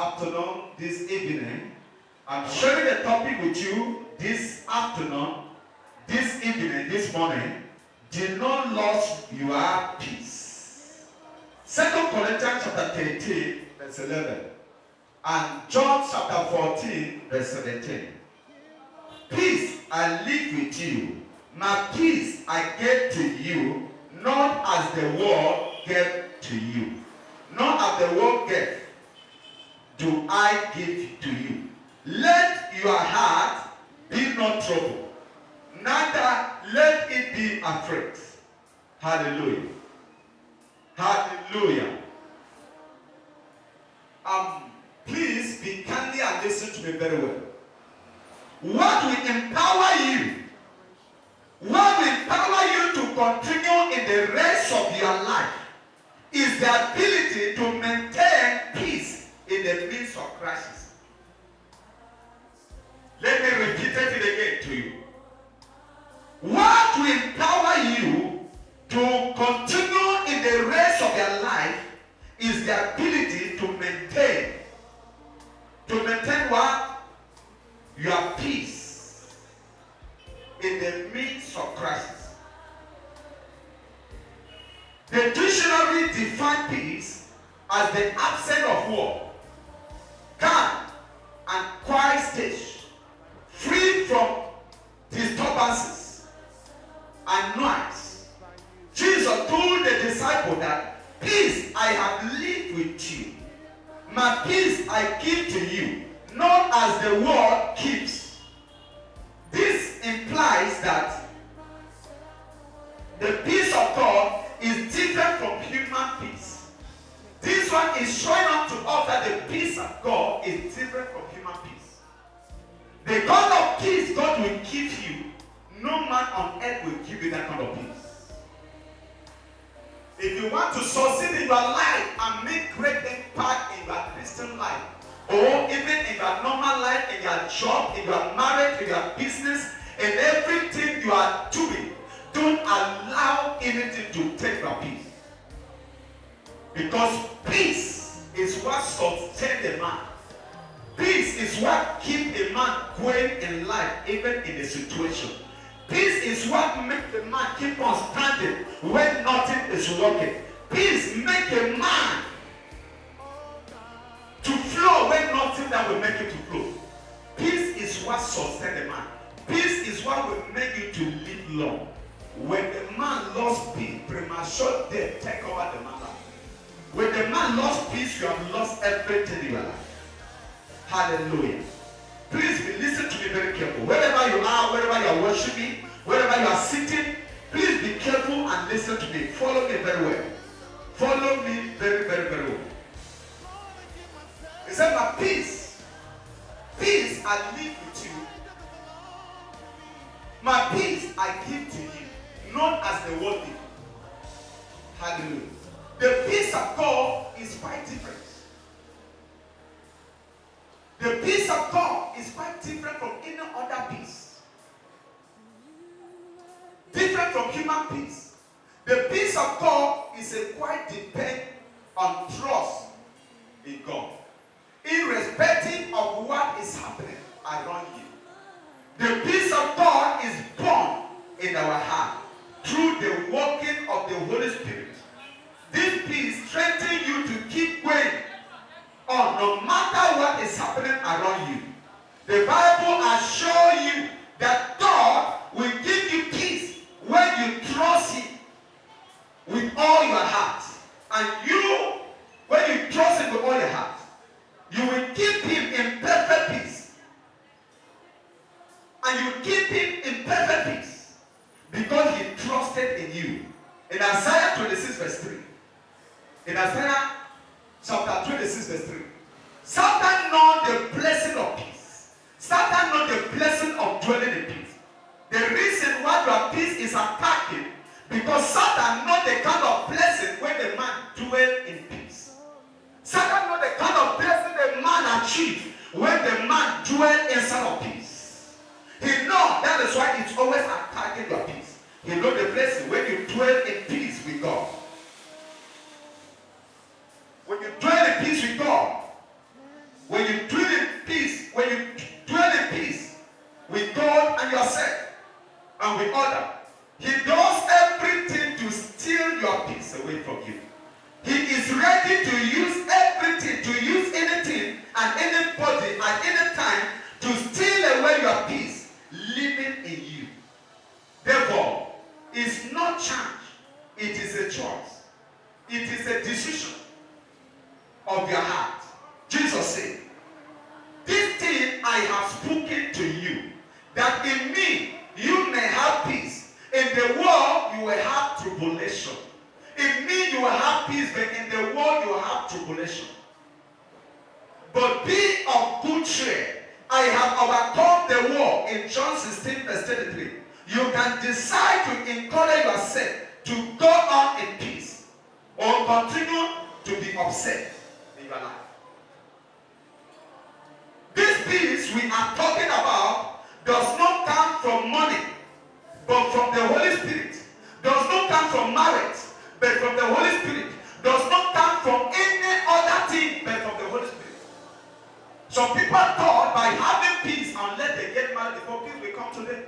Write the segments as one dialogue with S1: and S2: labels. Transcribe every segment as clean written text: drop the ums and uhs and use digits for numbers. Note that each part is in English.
S1: afternoon, this evening. I'm sharing a topic with you this afternoon, this evening, this morning. Do not lose your peace. 2 Corinthians chapter 13, verse 11. And John chapter 14, verse 17. Peace I leave with you. My peace I give to you, not as the world gave to you. Not as the world gave, do I give to you. Let your heart be not troubled, neither let it be afraid. Hallelujah. Hallelujah. Please be kindly and listen to me very well. What will empower you? What will empower you to continue in the rest of your life is the ability to maintain peace in the midst of crisis. Let me repeat it again to you. What will empower you to continue in the rest of your life is the ability to maintain. To maintain what? Your peace in the midst of crisis. The dictionary defines peace as the absence of war, calm and quiet state, free from disturbances and noise. Jesus told the disciple that peace I have lived with you, my peace I give to you, not as the world keeps. This implies that the peace of God is different from human peace. This one is showing up to us that the peace of God is different from human peace. The kind of peace God will give you, no man on earth will give you that kind of peace. If you want to succeed in your life and make great impact in your Christian life, or even in your normal life, in your job, in your marriage, in your business, in everything you are doing, don't allow anything to take your peace. Because peace is what sustains a man. Peace is what keeps a man going in life, even in a situation. Peace is what makes a man keep on standing when nothing is working. Peace makes a man to flow when nothing that will make you to flow. Peace is what sustains a man. Peace is what will make you to live long. When the man lost peace, premature death take over the man's life. When the man lost peace, you have lost everything in your life. Hallelujah. Please listen to me very careful. Wherever you are, wherever you are worshiping, wherever you are sitting, please be careful and listen to me. Follow me very well. Follow me very, very, very well. He said, my peace I live with you. My peace I give to you, not as the world gives. Hallelujah. The peace of God is quite different. The peace of God is quite different from any other peace. Different from human peace. The peace of God is a quite depend on trust in God, irrespective of what is happening around you. The peace of God is born in our heart through the working of the Holy Spirit. This peace strengthens you to keep going on no matter what is happening around you. The Bible assures you that God will give you peace when you trust Him with all your heart. And you, when you trust Him with all your heart, you will keep Him in perfect peace. And you keep Him in perfect peace because He trusted in you. In Isaiah 26 verse 3. In Isaiah chapter 26 verse 3. Satan knows the blessing of peace. Satan knows the blessing of dwelling in peace. The reason why your peace is attacking, because Satan knows the kind of blessing when the man dwells in peace. Satan knows the kind of blessing the man achieves when the man dwells inside of peace. He knows that is why it's always attacking your peace. He knows the blessing when you dwell in peace with God. When you dwell in peace with God, the other. He does everything to steal your peace away from you. He is ready to use everything, to use anything and anybody at any time to steal away your peace living in you. Therefore, it's not chance, it is a choice. It is a decision of your heart. Jesus said, this thing I have spoken to you, that in me you may have peace. In the world you will have tribulation. In me you will have peace, but in the world you will have tribulation. But be of good cheer. I have overcome the world. In John 16 verse 33. You can decide to encourage yourself to go on in peace or continue to be upset in your life. This peace we are talking about does not come from money, but from the Holy Spirit. Does not come from marriage, but from the Holy Spirit. Does not come from any other thing, but from the Holy Spirit. Some people thought by having peace, unless they get married before peace will come to them.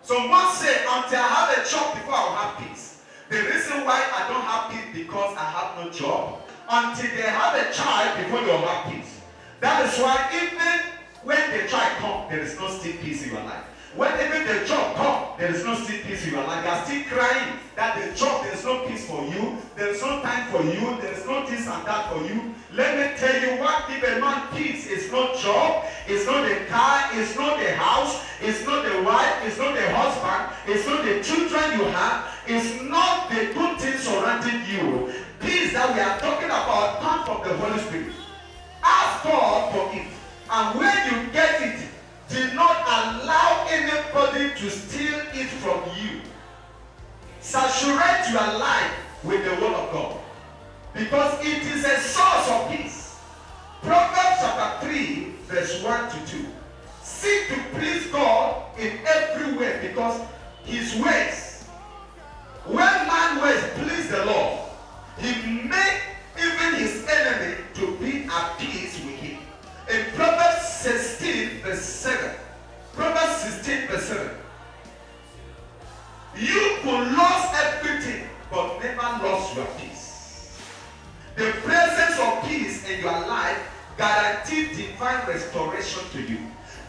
S1: Someone said, until I have a job before I will have peace. The reason why I don't have peace because I have no job. Until they have a child before they will have peace. That is why even when the child comes, there is no still peace in your life. When even the job comes, there is no still peace in your life. You are still crying that the job, there is no peace for you. There is no time for you. There is no this and that for you. Let me tell you what give a man peace. It's not job. It's not the car. It's not the house. It's not the wife. It's not the husband. It's not the children you have. It's not the good things surrounding you. Peace that we are talking about comes from the Holy Spirit. Ask God for it. And when you get it, do not allow anybody to steal it from you. Saturate your life with the word of God. Because it is a source of peace. Proverbs chapter 3, verse 1 to 2. Seek to please God in every way because his ways. When man ways please the Lord, he makes even his enemy to be at peace with him. In Proverbs 16 verse 7. Proverbs 16 verse 7. You could lose everything but never lose your peace. The presence of peace in your life guarantees divine restoration to you.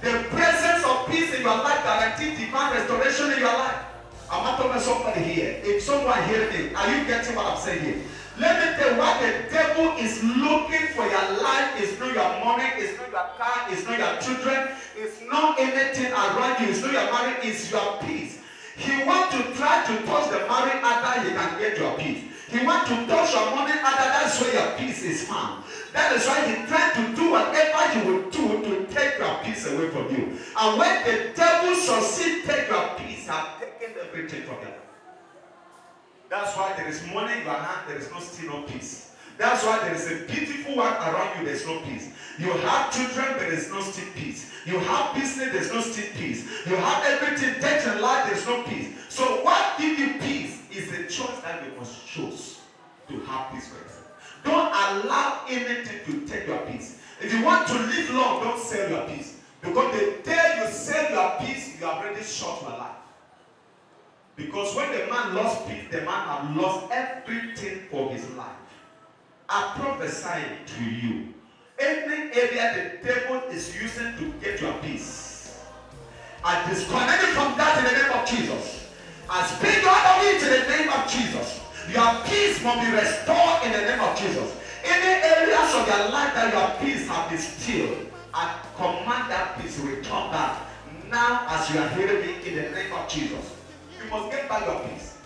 S1: The presence of peace in your life guarantees divine restoration in your life. I'm not talking to somebody here. If someone hears me, are you getting what I'm saying here? Let me tell you what the devil is looking for your life. It's not your money, it's not your car, it's not your children, it's not anything around you, it's not your marriage, it's your peace. He wants to try to touch the marriage after he can get your peace. He wants to touch your money after that's where your peace is found. That is why he tried to do whatever he would do to take your peace away from you. And when the devil succeeds, take your peace, have taken everything from you. That's why there is money in your hand, there is still no peace. That's why there is a beautiful one around you, there is no peace. You have children, there is no still peace. You have business, there is no still peace. You have everything, death and life, there is no peace. So what gives you peace is the choice that you must choose to have peace with yourself. Don't allow anything to take your peace. If you want to live long, don't sell your peace. Because the day you sell your peace, you have already short your life. Because when the man lost peace, the man had lost everything for his life. I prophesy to you, any area the devil is using to get your peace, I disconnect you from that in the name of Jesus. I speak out of it in the name of Jesus. Your peace must be restored in the name of Jesus. Any areas of your life that your peace has been stealed, I command that peace return back now as you are hearing me in the name of Jesus. You must get back your peace.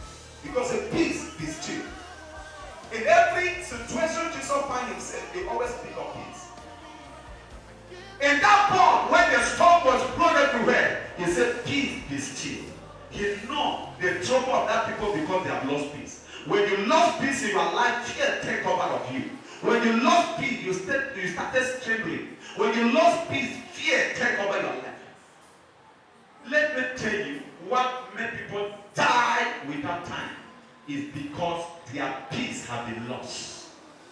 S1: Because a peace is still. In every situation Jesus finds himself, he always speaks of peace. In that point, when the storm was blown everywhere, he said, peace be still. He knows the trouble of that people because they have lost peace. When you lost peace in your life, fear take over of you. When you lost peace, you started trembling. When you lost peace, fear take over your life. Let me tell you, what many people die without time is because their peace has been lost.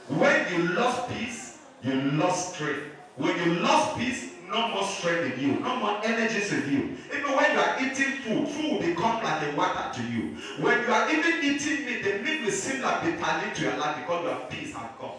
S1: When you lost peace, you lost strength. When you lost peace, no more strength in you, no more energies in you. Even when you are eating food, food will become like a water to you. When you are even eating meat, the meat will seem like bitter to your life because your peace has gone.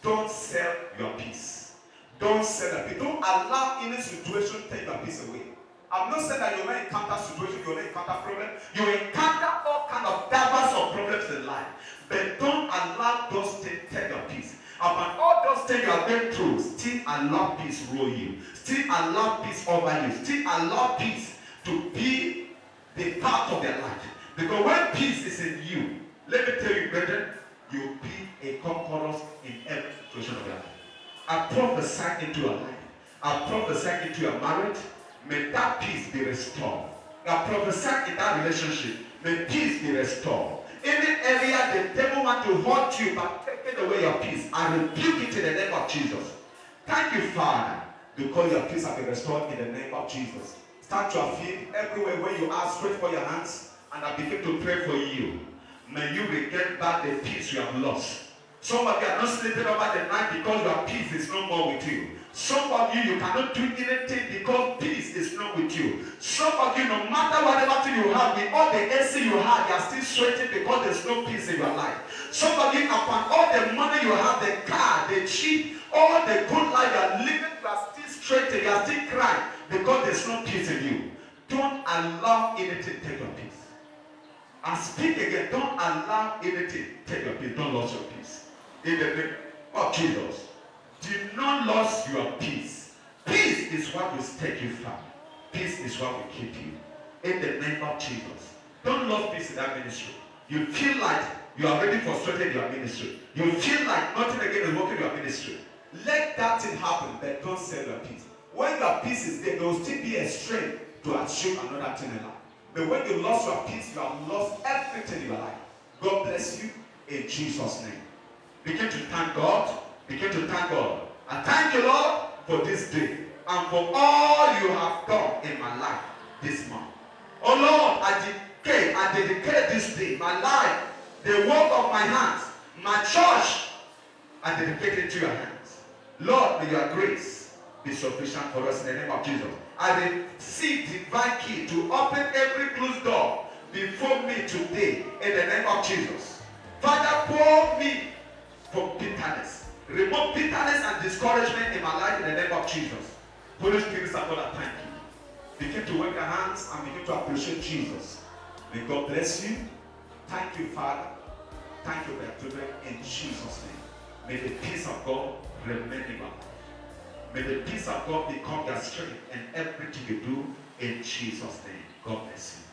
S1: Don't sell your peace. Don't sell your peace. Don't allow any situation to take your peace away. I'm not saying that you will not encounter situations, you will not encounter problems. You will encounter all kinds of diverse of problems in life. But don't allow those things to take your peace. Upon all those things you are going through, still allow peace rule you. Still allow peace over you. Still allow peace to be the part of your life. Because when peace is in you, let me tell you, brethren, you'll be a conqueror in every situation of your life. I prophesy into your life. I prophesy into your marriage. May that peace be restored. I prophesy in that relationship. May peace be restored. Any area the devil want to hurt you by taking away your peace, I rebuke it in the name of Jesus. Thank you, Father, because your peace has been restored in the name of Jesus. Start your feet everywhere where you are, stretch for your hands, and I begin to pray for you. May you regain back the peace you have lost. Some of you are not sleeping over the night because your peace is no more with you. Some of you cannot do anything because peace is not with you. Some of you, no matter whatever thing you have, with all the AC you have, you are still sweating because there's no peace in your life. Some of you, upon all the money you have, the car, the cheap, all the good life you are living, you are still sweating, you are still crying because there's no peace in you. Don't allow anything to take your peace. I speak again, don't allow anything to take your peace. Don't lose your peace. In the name of Jesus. Do not lose your peace. Peace is what will take you far. Peace is what will keep you. In the name of Jesus. Don't lose peace in that ministry. You feel like you are already frustrated in your ministry. You feel like nothing again is working in your ministry. Let that thing happen, but don't sell your peace. When your peace is there, there will still be a strength to achieve another thing in life. But when you lost your peace, you have lost everything in your life. God bless you in Jesus' name. Begin to thank God. Begin to thank God. I thank you, Lord, for this day and for all you have done in my life this month. Oh Lord, I dedicate this day, my life, the work of my hands, my church, I dedicate it to your hands. Lord, may your grace be sufficient for us in the name of Jesus. I receive divine key to open every closed door before me today in the name of Jesus. Father, pour me from bitterness. Remove bitterness and discouragement in my life in the name of Jesus. Holy Spirit, I want to thank you. Begin to work your hands and begin to appreciate Jesus. May God bless you. Thank you, Father. Thank you for your children in Jesus' name. May the peace of God remain in your life. May the peace of God become your strength in everything you do in Jesus' name. God bless you.